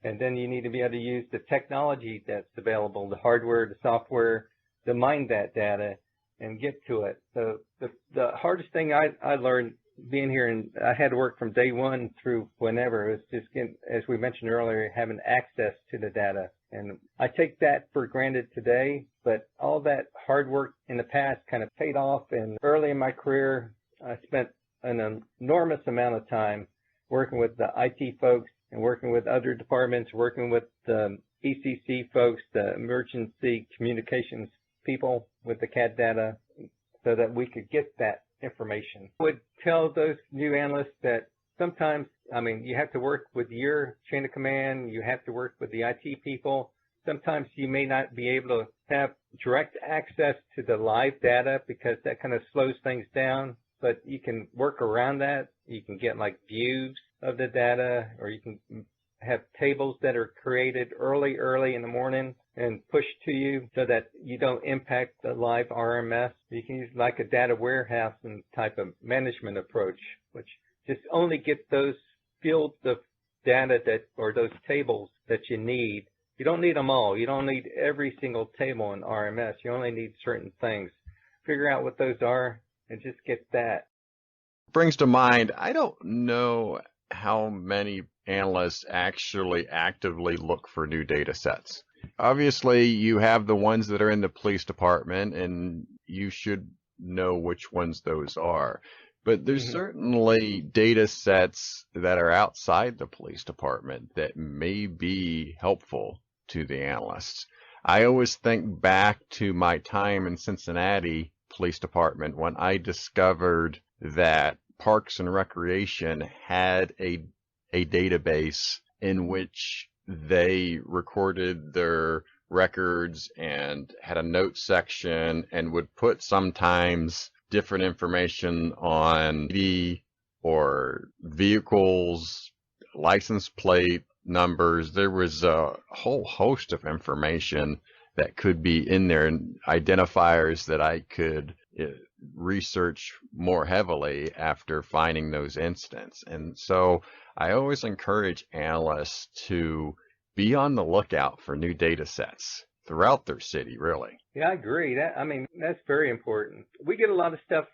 And then you need to be able to use the technology that's available, the hardware, the software, to mine that data and get to it. So the hardest thing I learned being here, and I had to work from day one through whenever, was just getting, as we mentioned earlier, having access to the data And I take that for granted today, but all that hard work in the past kind of paid off. And early in my career, I spent an enormous amount of time working with the IT folks and working with other departments, working with the ECC folks, the emergency communications people with the CAD data, so that we could get that information. I would tell those new analysts that sometimes, you have to work with your chain of command, you have to work with the IT people. Sometimes you may not be able to have direct access to the live data because that kind of slows things down, but you can work around that. You can get like views of the data, or you can have tables that are created early in the morning and pushed to you so that you don't impact the live RMS. You can use like a data warehouse and type of management approach, which just only gets those fields of data or those tables that you need. You don't need them all. You don't need every single table in RMS. You only need certain things. Figure out what those are and just get that. Brings to mind, I don't know how many analysts actually actively look for new data sets. Obviously, you have the ones that are in the police department, and you should know which ones those are. But there's certainly data sets that are outside the police department that may be helpful to the analysts. I always think back to my time in Cincinnati Police Department when I discovered that Parks and Recreation had a database in which they recorded their records and had a note section and would put sometimes different information on or vehicles, license plate numbers. There was a whole host of information that could be in there, and identifiers that I could research more heavily after finding those incidents. And so I always encourage analysts to be on the lookout for new data sets throughout their city, really. Yeah, I agree. That's very important. We get a lot of stuff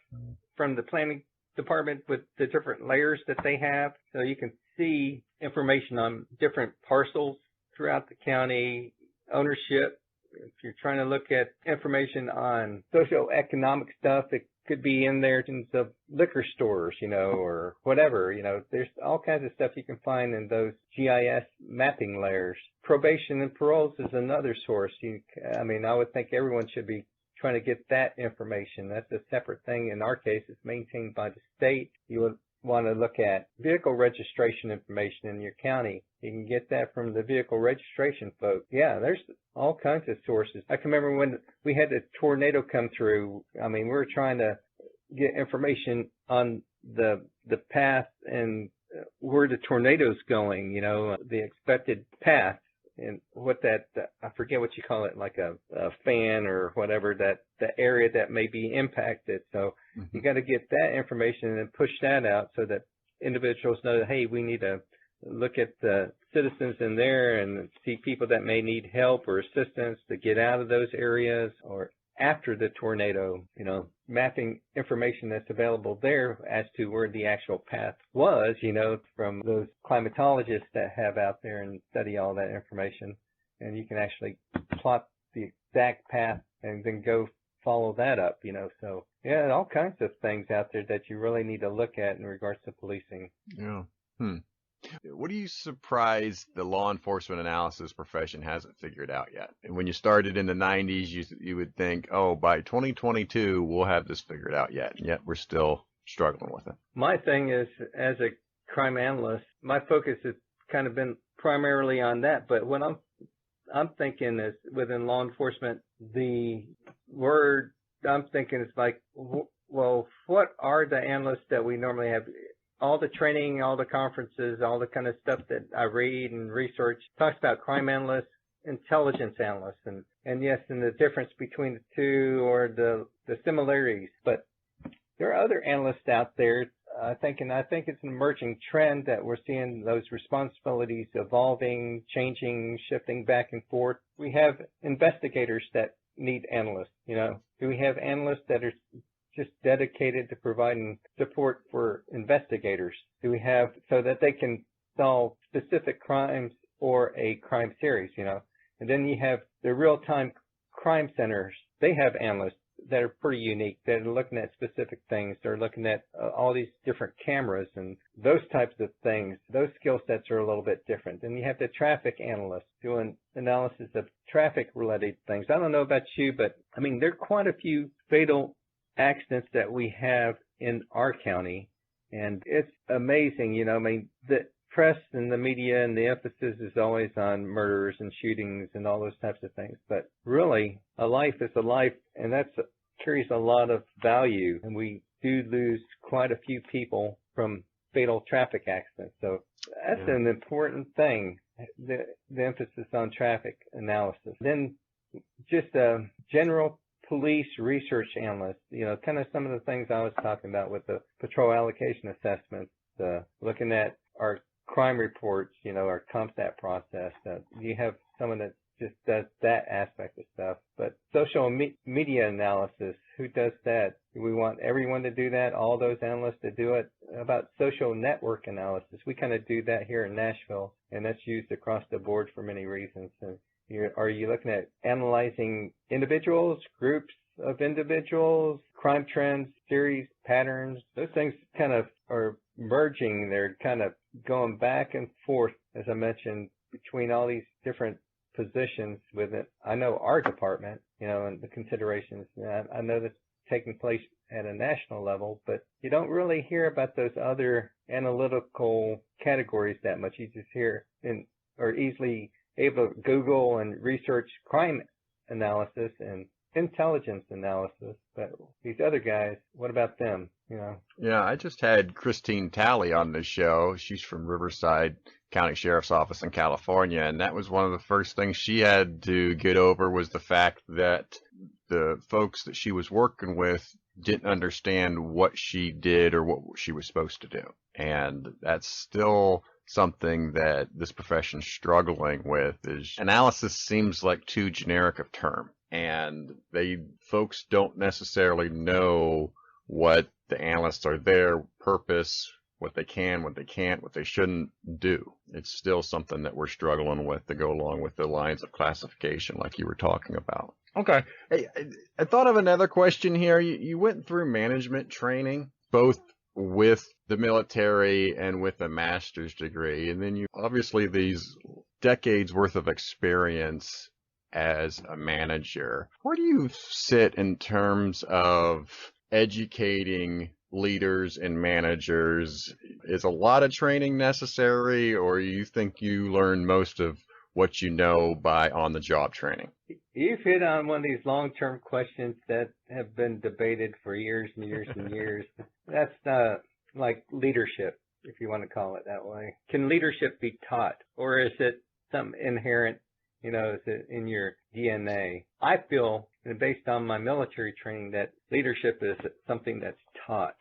from the planning department with the different layers that they have. So you can see information on different parcels throughout the county, ownership. If you're trying to look at information on socioeconomic stuff, it could be in there in terms of liquor stores, or whatever. There's all kinds of stuff you can find in those GIS mapping layers. Probation and paroles is another source. I would think everyone should be trying to get that information. That's a separate thing. In our case, it's maintained by the state. You would want to look at vehicle registration information in your county. You can get that from the vehicle registration folks. Yeah, there's all kinds of sources. I can remember when we had a tornado come through. We were trying to get information on the path and where the tornado's going, the expected path. And what I forget what you call it, like a fan or whatever, that the area that may be impacted. So you got to get that information and push that out so that individuals know that, hey, we need to look at the citizens in there and see people that may need help or assistance to get out of those areas, or after the tornado, mapping information that's available there as to where the actual path was, from those climatologists that have out there and study all that information. And you can actually plot the exact path and then go follow that up, So, yeah, all kinds of things out there that you really need to look at in regards to policing. Yeah. What are you surprised the law enforcement analysis profession hasn't figured out yet? And when you started in the 90s, you would think, oh, by 2022, we'll have this figured out yet. And yet we're still struggling with it. My thing is, as a crime analyst, my focus has kind of been primarily on that. But what I'm thinking is within law enforcement, the word I'm thinking is like, well, what are the analysts that we normally have? All the training, all the conferences, all the kind of stuff that I read and research talks about crime analysts, intelligence analysts, and yes, and the difference between the two, or the similarities. But there are other analysts out there, I think it's an emerging trend that we're seeing those responsibilities evolving, changing, shifting back and forth. We have investigators that need analysts, Do we have analysts that are just dedicated to providing support for investigators? Do we have so that they can solve specific crimes or a crime series, And then you have the real-time crime centers. They have analysts that are pretty unique. They're looking at specific things. They're looking at all these different cameras and those types of things. Those skill sets are a little bit different. Then you have the traffic analysts doing analysis of traffic-related things. I don't know about you, but I mean, there are quite a few fatal accidents that we have in our county, and it's amazing. You know, I mean, the press and the media and the emphasis is always on murders and shootings and all those types of things. But really, a life is a life, and that carries a lot of value. And we do lose quite a few people from fatal traffic accidents. So that's an important thing, the emphasis on traffic analysis. Then just a general police research analyst, you know, kind of some of the things I was talking about with the patrol allocation assessments, looking at our crime reports, you know, our CompStat process. You have someone that just does that aspect of stuff. But social media analysis, who does that? Do we want everyone to do that? All those analysts to do it? About social network analysis, we kind of do that here in Nashville, and that's used across the board for many reasons. And are you looking at analyzing individuals, groups of individuals, crime trends, series, patterns? Those things kind of are merging. They're kind of going back and forth, as I mentioned, between all these different positions within, I know, our department, you know, and the considerations. I know that's taking place at a national level, but you don't really hear about those other analytical categories that much. You just hear or easily able to Google and research crime analysis and intelligence analysis. But these other guys, what about them? You know? Yeah, I just had Christine Talley on the show. She's from Riverside County Sheriff's Office in California, and that was one of the first things she had to get over, was the fact that the folks that she was working with didn't understand what she did or what she was supposed to do. And that's still something that this profession's struggling with. Is analysis seems like too generic a term, and folks don't necessarily know what the analysts are, their purpose, what they can, what they can't, what they shouldn't do. It's still something that we're struggling with to go along with the lines of classification like you were talking about. Okay. Hey, I thought of another question here. You went through management training, both with the military and with a master's degree, and then you obviously these decades worth of experience as a manager. Where do you sit in terms of educating leaders and managers? Is a lot of training necessary, or you think you learn most of what you know by on-the-job training? You've hit on one of these long-term questions that have been debated for years and years and years. That's like leadership, if you want to call it that way. Can leadership be taught, or is it something inherent? You know, is it in your DNA? I feel, and based on my military training, that leadership is something that's taught.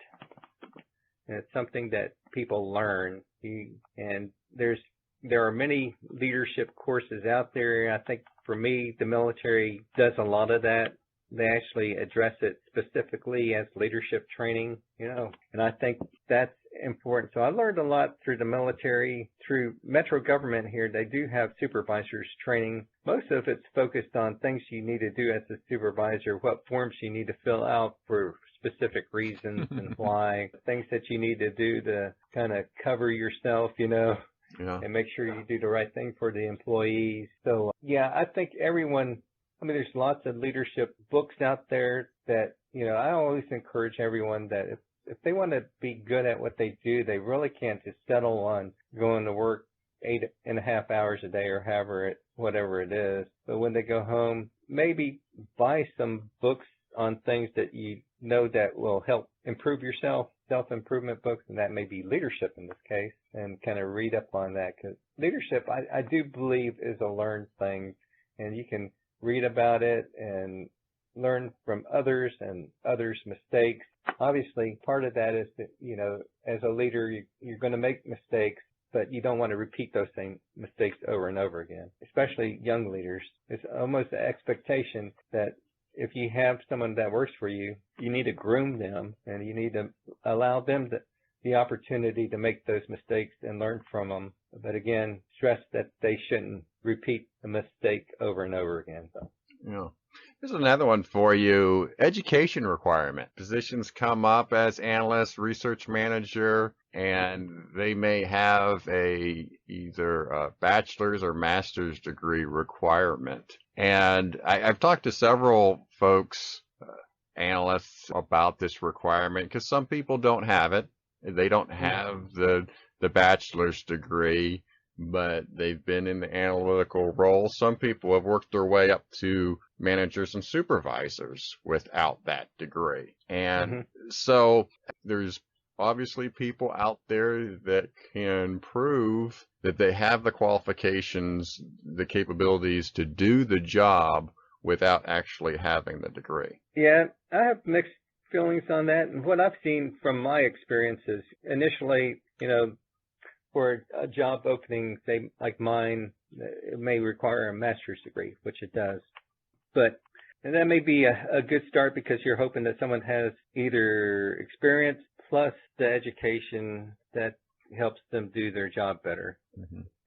And it's something that people learn. And there are many leadership courses out there. I think for me, the military does a lot of that. They actually address it specifically as leadership training, you know, and I think that's important. So I learned a lot through the military, through Metro government here. They do have supervisors training. Most of it's focused on things you need to do as a supervisor, what forms you need to fill out for specific reasons and why, things that you need to do to kind of cover yourself, you know. Yeah. And make sure you do the right thing for the employees. So, yeah, I think everyone, I mean, there's lots of leadership books out there that, you know, I always encourage everyone that if they want to be good at what they do, they really can't just settle on going to work 8.5 hours a day or whatever it is. But when they go home, maybe buy some books on things that you know that will help improve yourself, self-improvement books, and that may be leadership in this case, and kind of read up on that. Because leadership, I do believe, is a learned thing, and you can read about it and learn from others and others' mistakes. Obviously, part of that is that, you know, as a leader, you're going to make mistakes, but you don't want to repeat those same mistakes over and over again, especially young leaders. It's almost an expectation that if you have someone that works for you, you need to groom them, and you need to allow them the opportunity to make those mistakes and learn from them. But again, stress that they shouldn't repeat the mistake over another one for you. Education requirement. Positions come up as analyst, research manager, and they may have either a bachelor's or master's degree requirement. And I've talked to several folks, analysts, about this requirement because some people don't have it. They don't have the bachelor's degree, but they've been in the analytical role. Some people have worked their way up to managers and supervisors without that degree. And so there's obviously people out there that can prove that they have the qualifications, the capabilities to do the job without actually having the degree. Yeah, I have mixed feelings on that. And what I've seen from my experiences, initially, for a job opening, say like mine, it may require a master's degree, which it does. And that may be a good start because you're hoping that someone has either experience plus the education that helps them do their job better.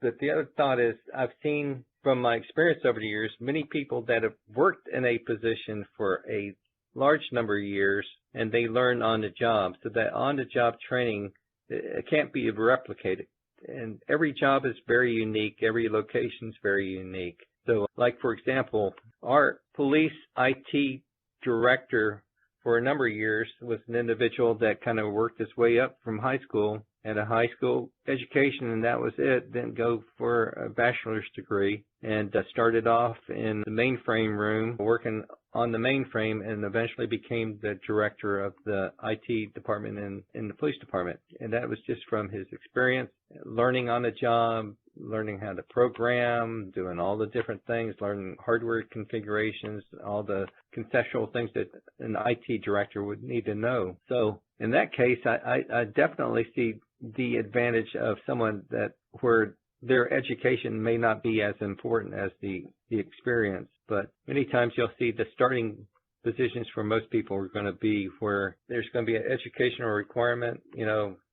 But the other thought is I've seen from my experience over the years, many people that have worked in a position for a large number of years and they learn on the job. So that on the job training, it can't be replicated. And every job is very unique. Every location is very unique. So like, for example, our police IT director for a number of years was an individual that kind of worked his way up from high school, had a high school education, and that was it. Didn't go for a bachelor's degree, and started off in the mainframe room working on the mainframe, and eventually became the director of the IT department in the police department. And that was just from his experience, learning on the job, learning how to program, doing all the different things, learning hardware configurations, all the conceptual things that an IT director would need to know. So in that case, I definitely see the advantage of someone that where their education may not be as important as the experience, but many times you'll see the starting positions for most people are going to be where there's going to be an educational requirement,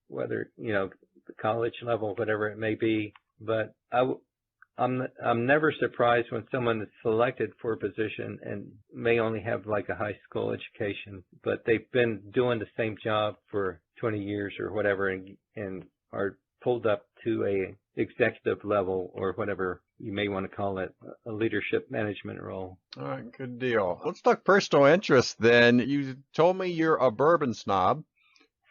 whether, the college level, whatever it may be. But I'm never surprised when someone is selected for a position and may only have like a high school education, but they've been doing the same job for 20 years or whatever and are pulled up to a executive level or whatever you may want to call it, a leadership management role. All right, good deal. Let's talk personal interest then. You told me you're a bourbon snob.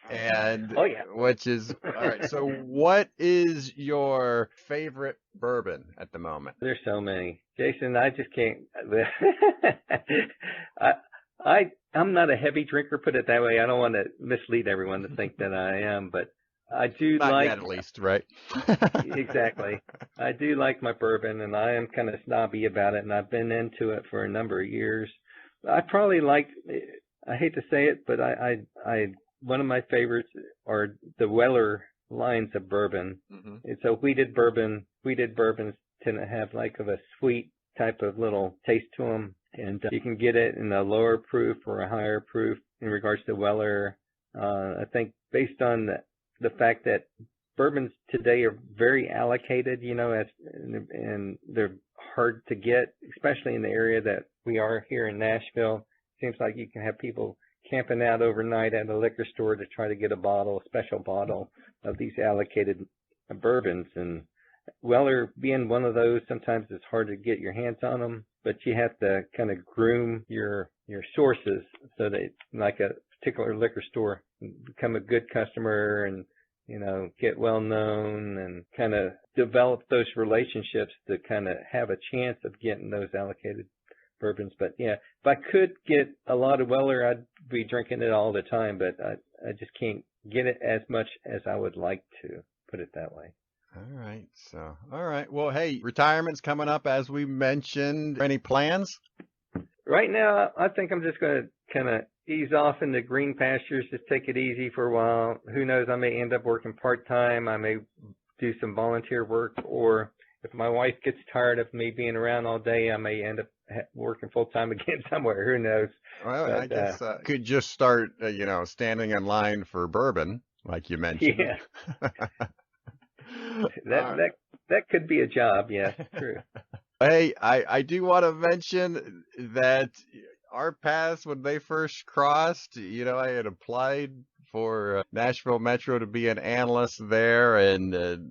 And oh, yeah. Which is all right. So what is your favorite bourbon at the moment? There's so many, Jason. I just can't. I'm not a heavy drinker, put it that way. I don't want to mislead everyone to think that I am, but I do not like. Yet, at least, right? Exactly. I do like my bourbon, and I am kind of snobby about it, and I've been into it for a number of years. I probably like. I hate to say it, but I one of my favorites are the Weller lines of bourbon. It's a wheated bourbon. Wheated bourbons tend to have like of a sweet type of little taste to them, and you can get it in a lower proof or a higher proof in regards to Weller. I think based on the fact that bourbons today are very allocated, and they're hard to get, especially in the area that we are here in Nashville. Seems like you can have people camping out overnight at a liquor store to try to get a special bottle of these allocated bourbons. And Weller being one of those, sometimes it's hard to get your hands on them, but you have to kind of groom your sources so that, like a particular liquor store, become a good customer and, get well known and kind of develop those relationships to kind of have a chance of getting those allocated bourbons. But yeah, if I could get a lot of Weller, I'd be drinking it all the time, but I just can't get it as much as I would like to, put it that way. All right. Well, hey, retirement's coming up, as we mentioned. Any plans? Right now, I think I'm just going to kind of ease off in the green pastures, just take it easy for a while. Who knows, I may end up working part-time. I may do some volunteer work, or if my wife gets tired of me being around all day, I may end up working full-time again somewhere. Who knows? Well, but, I guess could just start, standing in line for bourbon, like you mentioned. Yeah. That could be a job. Yeah, true. Hey, I do want to mention that our paths, when they first crossed, I had applied for Nashville Metro to be an analyst there, and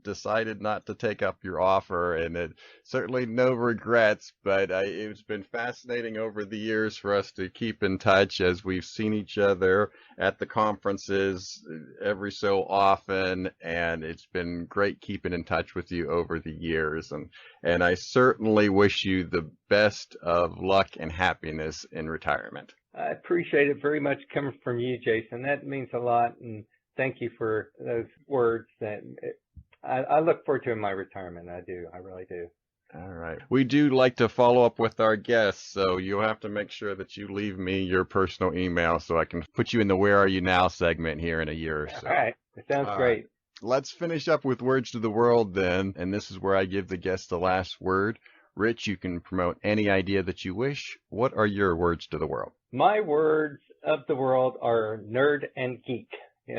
decided not to take up your offer, and certainly no regrets, but it's been fascinating over the years for us to keep in touch as we've seen each other at the conferences every so often, and it's been great keeping in touch with you over the years, and I certainly wish you the best of luck and happiness in retirement. I appreciate it very much coming from you, Jason. That means a lot, and thank you for those words. That I look forward to in my retirement. I do. I really do. All right. We do like to follow up with our guests, so you'll have to make sure that you leave me your personal email so I can put you in the Where Are You Now segment here in a year or so. All right. It sounds great. Let's finish up with words to the world then, and this is where I give the guest the last word. Rich, you can promote any idea that you wish. What are your words to the world? My words of the world are nerd and geek.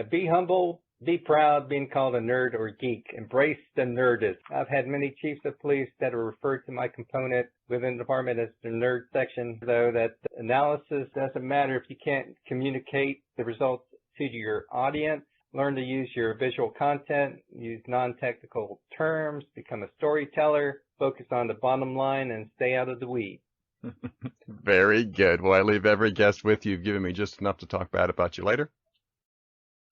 Be humble. Be proud being called a nerd or geek. Embrace the nerdism. I've had many chiefs of police that are referred to my component within the department as the nerd section, though that analysis doesn't matter if you can't communicate the results to your audience. Learn to use your visual content, use non-technical terms, become a storyteller, focus on the bottom line, and stay out of the weeds. Very good. Well, I leave every guest with you. You've given me just enough to talk bad about you later.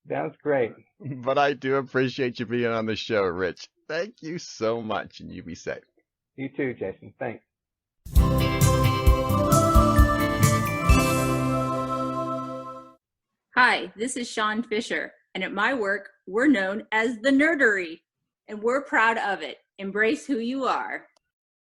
Sounds great. But I do appreciate you being on the show, Rich. Thank you so much, and you be safe. You too, Jason. Thanks. Hi, this is Shawn Fisher, and at my work, we're known as the Nerdery, and we're proud of it. Embrace who you are.